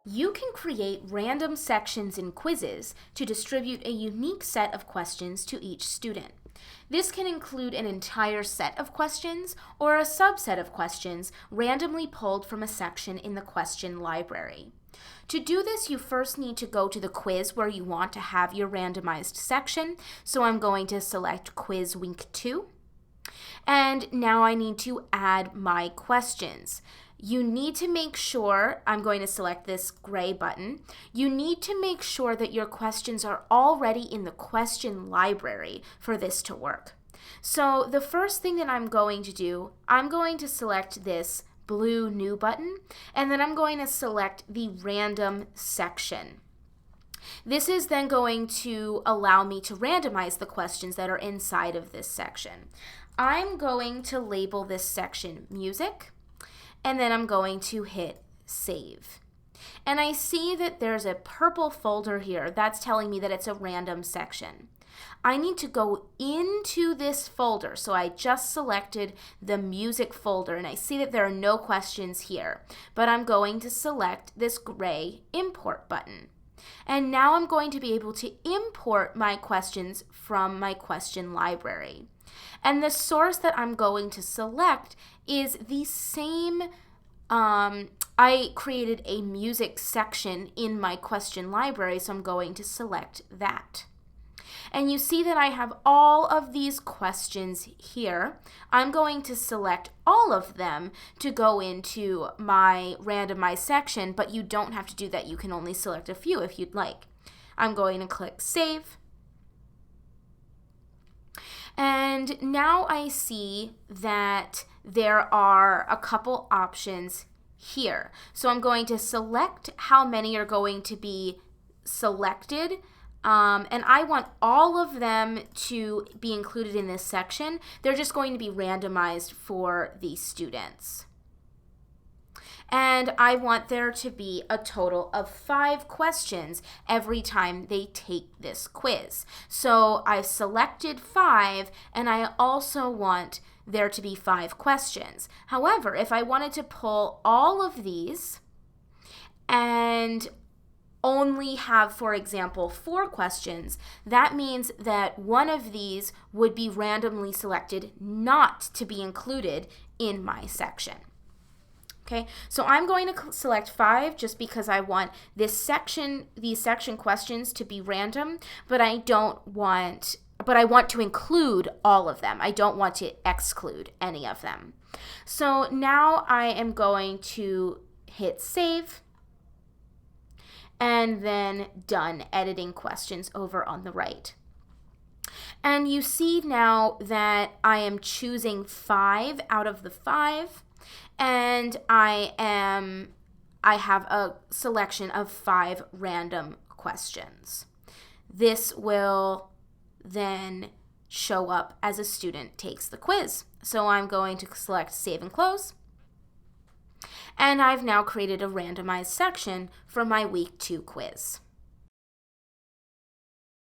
You can create random sections in quizzes to distribute a unique set of questions to each student. This can include an entire set of questions or a subset of questions randomly pulled from a section in the question library. To do this, you first need to go to the quiz where you want to have your randomized section. So I'm going to select Quiz Week 2. And now I need to add my questions. You need to make sure, I'm going to select this gray button, you need to make sure that your questions are already in the question library for this to work. So the first thing that I'm going to do, I'm going to select this blue New button, and then I'm going to select the random section. This is then going to allow me to randomize the questions that are inside of this section. I'm going to label this section Music, and then I'm going to hit Save. And I see that there's a purple folder here that's telling me that it's a random section. I need to go into this folder, so I just selected the Music folder, and I see that there are no questions here, but I'm going to select this gray Import button. And now I'm going to be able to import my questions from my question library. And the source that I'm going to select is the same, I created a music section in my question library, so I'm going to select that. And you see that I have all of these questions here. I'm going to select all of them to go into my randomized section, but you don't have to do that. You can only select a few if you'd like. I'm going to click Save. And now I see that there are a couple options here. So I'm going to select how many are going to be selected. And I want all of them to be included in this section. They're just going to be randomized for the students. And I want there to be a total of 5 questions every time they take this quiz. So I've selected 5, and I also want there to be 5 questions. However, if I wanted to pull all of these and only have, for example, 4 questions, that means that one of these would be randomly selected not to be included in my section. Okay, so I'm going to select 5 just because I want these section questions to be random, but I want to include all of them. I don't want to exclude any of them. So now I am going to hit Save, and then Done editing questions over on the right. And you see now that I am choosing 5 out of the 5, and I have a selection of 5 random questions. This will then show up as a student takes the quiz. So I'm going to select Save and Close. And I've now created a randomized section for my Week 2 quiz.